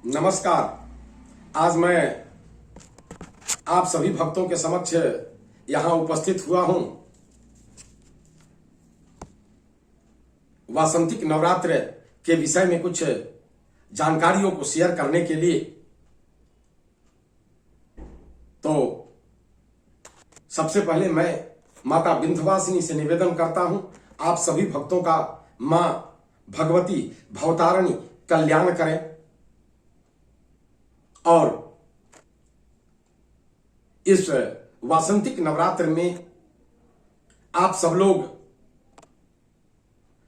नमस्कार। आज मैं आप सभी भक्तों के समक्ष यहां उपस्थित हुआ हूं वासंतिक नवरात्र के विषय में कुछ जानकारियों को शेयर करने के लिए। तो सबसे पहले मैं माता विंध्यवासिनी से निवेदन करता हूं, आप सभी भक्तों का मां भगवती भवतारिणी कल्याण करें और इस वासंतिक नवरात्र में आप सब लोग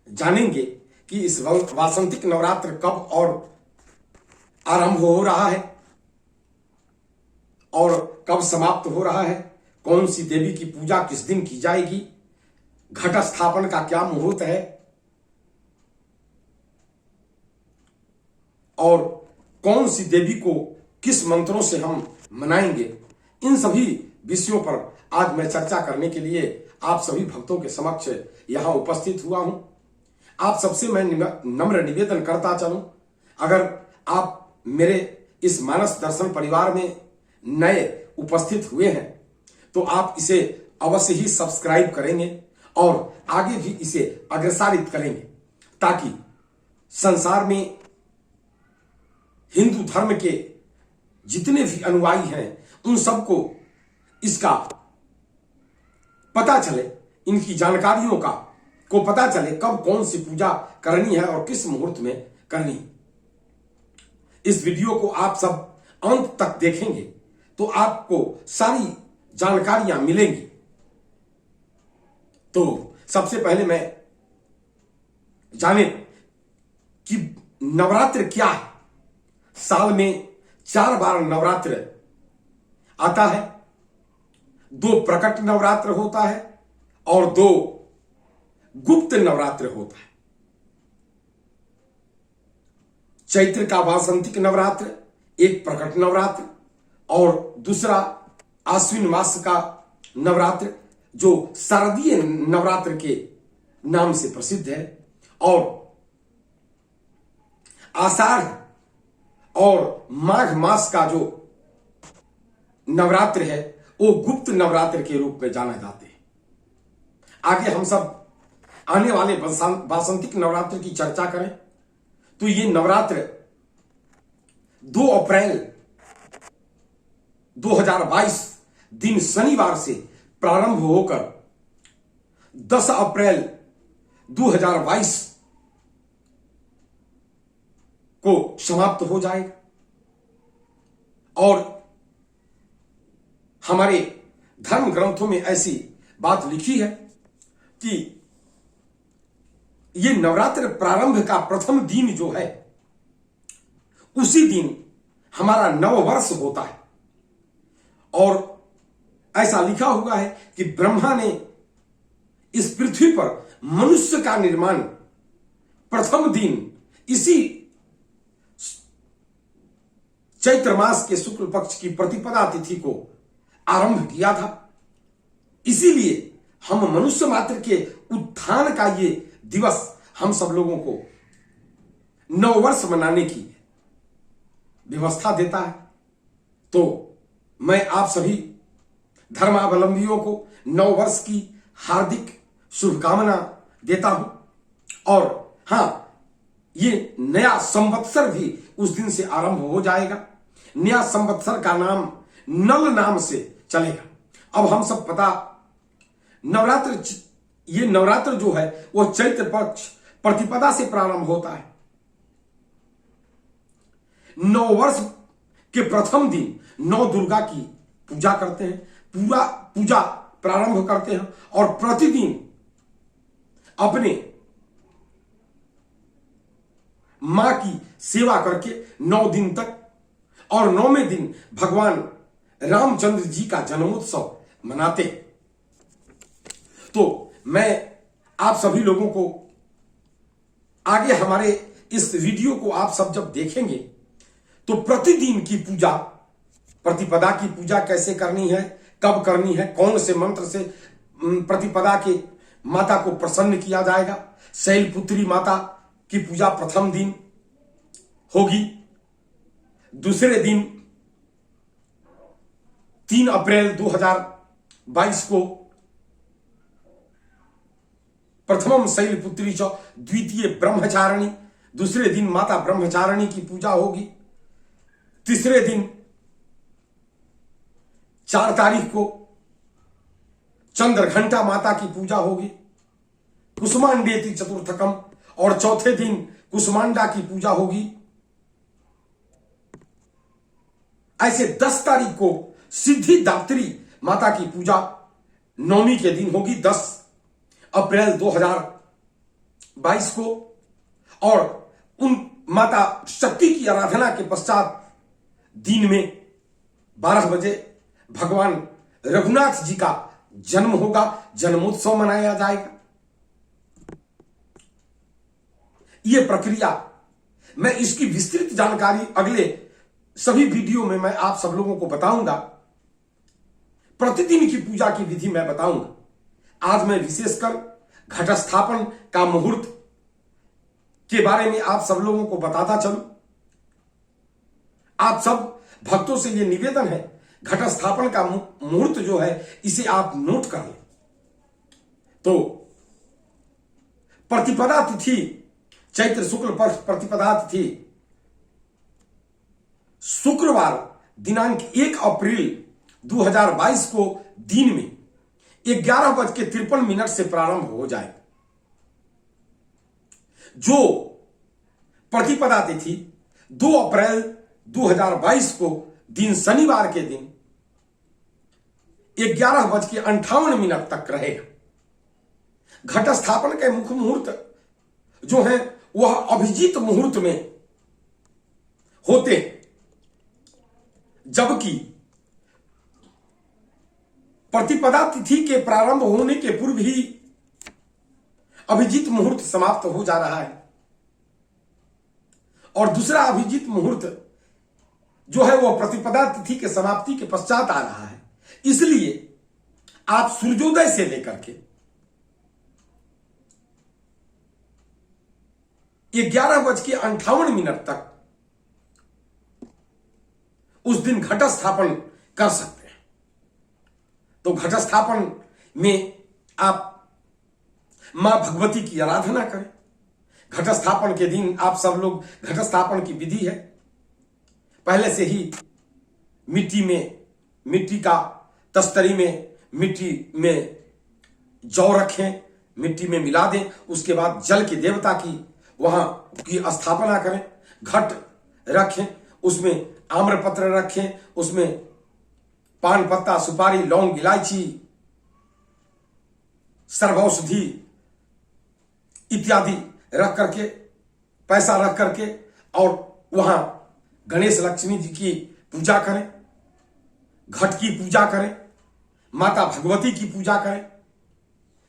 जानेंगे कि इस वासंतिक नवरात्र कब और आरंभ हो रहा है और कब समाप्त हो रहा है, कौन सी देवी की पूजा किस दिन की जाएगी, घट स्थापन का क्या मुहूर्त है और कौन सी देवी को किस मंत्रों से हम मनाएंगे। इन सभी विषयों पर आज मैं चर्चा करने के लिए आप सभी भक्तों के समक्ष यहां उपस्थित हुआ हूं। आप सबसे मैं नम्र निवेदन करता चलूं, अगर आप मेरे इस मानस दर्शन परिवार में नए उपस्थित हुए हैं तो आप इसे अवश्य ही सब्सक्राइब करेंगे और आगे भी इसे अग्रसारित करेंगे, ताकि संसार में हिंदू धर्म के जितने भी अनुयायी हैं उन सबको इसका पता चले, इनकी जानकारियों का को पता चले कब कौन सी पूजा करनी है और किस मुहूर्त में करनी है। इस वीडियो को आप सब अंत तक देखेंगे तो आपको सारी जानकारियां मिलेंगी। तो सबसे पहले मैं जाने कि नवरात्र क्या है। साल में 4 बार नवरात्र आता है, 2 प्रकट नवरात्र होता है और 2 गुप्त नवरात्र होता है। चैत्र का वासंतिक नवरात्र एक प्रकट नवरात्र और दूसरा आश्विन मास का नवरात्र जो शारदीय नवरात्र के नाम से प्रसिद्ध है, और आषाढ़ और माघ मास का जो नवरात्र है वो गुप्त नवरात्र के रूप में जाना जाते हैं। आगे हम सब आने वाले वासंतिक नवरात्र की चर्चा करें तो ये नवरात्र 2 अप्रैल 2022 दिन शनिवार से प्रारंभ होकर 10 अप्रैल 2022 को समाप्त हो जाएगा। और हमारे धर्म ग्रंथों में ऐसी बात लिखी है कि ये नवरात्र प्रारंभ का प्रथम दिन जो है उसी दिन हमारा नव वर्ष होता है। और ऐसा लिखा हुआ है कि ब्रह्मा ने इस पृथ्वी पर मनुष्य का निर्माण प्रथम दिन इसी चैत्र मास के शुक्ल पक्ष की प्रतिपदा तिथि को आरंभ किया था। इसीलिए हम मनुष्य मात्र के उत्थान का ये दिवस हम सब लोगों को नववर्ष मनाने की व्यवस्था देता है। तो मैं आप सभी धर्मावलंबियों को नववर्ष की हार्दिक शुभकामना देता हूं। और हां, ये नया संवत्सर भी उस दिन से आरंभ हो जाएगा। नया संवत्सर का नाम नल नाम से चलेगा। अब हम सब पता ये नवरात्र जो है वो चैत्र पक्ष प्रतिपदा से प्रारंभ होता है। नववर्ष के प्रथम दिन नौ दुर्गा की पूजा करते हैं, पूजा प्रारंभ करते हैं और प्रतिदिन अपने मां की सेवा करके 9 दिन तक, और 9वें दिन भगवान रामचंद्र जी का जन्मोत्सव मनाते हैं। तो मैं आप सभी लोगों को आगे हमारे इस वीडियो को आप सब जब देखेंगे तो प्रतिदिन की पूजा, प्रतिपदा की पूजा कैसे करनी है, कब करनी है, कौन से मंत्र से प्रतिपदा के माता को प्रसन्न किया जाएगा। शैलपुत्री माता की पूजा प्रथम दिन होगी दूसरे दिन 3 अप्रैल 2022 को प्रथमम शैलपुत्री च द्वितीय ब्रह्मचारिणी, दूसरे दिन माता ब्रह्मचारिणी की पूजा होगी। तीसरे दिन 4 तारीख को चंद्रघंटा माता की पूजा होगी। कुसुमांडेति चतुर्थकम, और चौथे दिन कुसुमांडा की पूजा होगी। ऐसे 10 तारीख को सिद्धिदात्री माता की पूजा नवमी के दिन होगी, 10 अप्रैल 2022 को। और उन माता शक्ति की आराधना के पश्चात दिन में 12 बजे भगवान रघुनाथ जी का जन्म होगा, जन्मोत्सव मनाया जाएगा। यह प्रक्रिया, मैं इसकी विस्तृत जानकारी अगले सभी वीडियो में मैं आप सब लोगों को बताऊंगा। प्रतिदिन की पूजा की विधि मैं बताऊंगा। आज मैं विशेषकर घट स्थापन का मुहूर्त के बारे में आप सब लोगों को बताता चलूं। आप सब भक्तों से यह निवेदन है, घट स्थापन का मुहूर्त जो है इसे आप नोट कर लें। तो प्रतिपदा तिथि, चैत्र शुक्ल पक्ष प्रतिपदा तिथि शुक्रवार दिनांक 1 अप्रैल 2022 को दिन में 11:53 से प्रारंभ हो जाएगा। जो प्रतिपदा तिथि 2 अप्रैल 2022 को दिन शनिवार के दिन 11:58 तक रहेगा। घट स्थापन के मुख्य मुहूर्त जो है वह अभिजीत मुहूर्त में होते हैं, जबकि प्रतिपदा तिथि के प्रारंभ होने के पूर्व ही अभिजीत मुहूर्त समाप्त हो जा रहा है। और दूसरा अभिजीत मुहूर्त जो है वह प्रतिपदा तिथि के समाप्ति के पश्चात आ रहा है। इसलिए आप सूर्योदय से लेकर के 11:58 तक उस दिन घट स्थापन कर सकते हैं। तो घट स्थापन में आप मां भगवती की आराधना करें। घट स्थापन के दिन आप सब लोग, घट स्थापन की विधि है, पहले से ही मिट्टी का तस्तरी में मिट्टी में जौ रखें, मिट्टी में मिला दें। उसके बाद जल के देवता की वहां की स्थापना करें। घट रखें, उसमें आम्रपत्र रखें, उसमें पान पत्ता, सुपारी, लौंग, इलायची, सर्वौषधि इत्यादि रख करके, पैसा रख करके, और वहां गणेश लक्ष्मी जी की पूजा करें, घट की पूजा करें, माता भगवती की पूजा करें।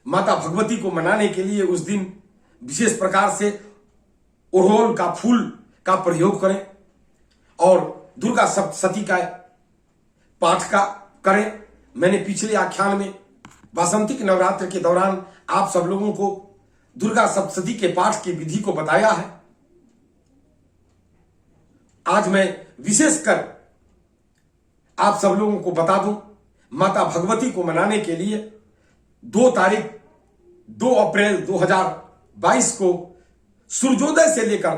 माता भगवती को मनाने के लिए उस दिन विशेष प्रकार से अड़हुल का फूल का प्रयोग करें और दुर्गा सप्तशती का पाठ का करें। मैंने पिछले आख्यान में वासंतिक नवरात्र के दौरान आप सब लोगों को दुर्गा सप्तशती के पाठ की विधि को बताया है। आज मैं विशेषकर आप सब लोगों को बता दूं, माता भगवती को मनाने के लिए 2 अप्रैल 2022 को सूर्योदय से लेकर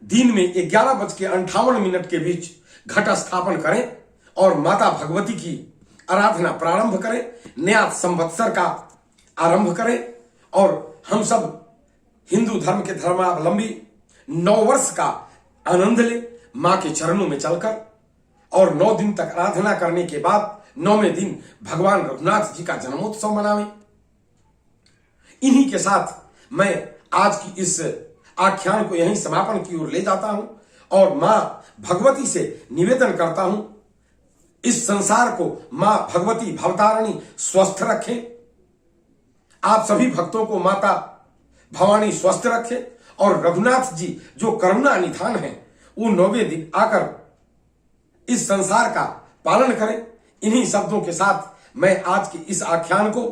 दिन में 11:58 के बीच घट स्थापन करें और माता भगवती की आराधना प्रारंभ करें। नया संवत्सर का आरंभ करें और हम सब हिंदू धर्म के धर्मावलंबी नववर्ष का आनंद लें मां के चरणों में चलकर। और 9 दिन तक आराधना करने के बाद 9वें दिन भगवान रघुनाथ जी का जन्मोत्सव मनावें। इन्हीं के साथ मैं आज की इस आख्यान को यहीं समापन की ओर ले जाता हूं और मां भगवती से निवेदन करता हूं, इस संसार को मां भगवती भवतारिणी स्वस्थ रखें। आप सभी भक्तों को माता भवानी स्वस्थ रखें और रघुनाथ जी जो करुणा निधान है वो 9वें दिन आकर इस संसार का पालन करें। इन्हीं शब्दों के साथ मैं आज के इस आख्यान को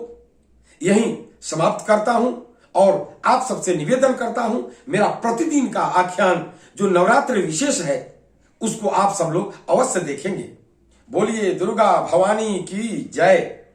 यहीं समाप्त करता हूं और आप सबसे निवेदन करता हूं, मेरा प्रतिदिन का आख्यान जो नवरात्र विशेष है उसको आप सब लोग अवश्य देखेंगे। बोलिए दुर्गा भवानी की जय।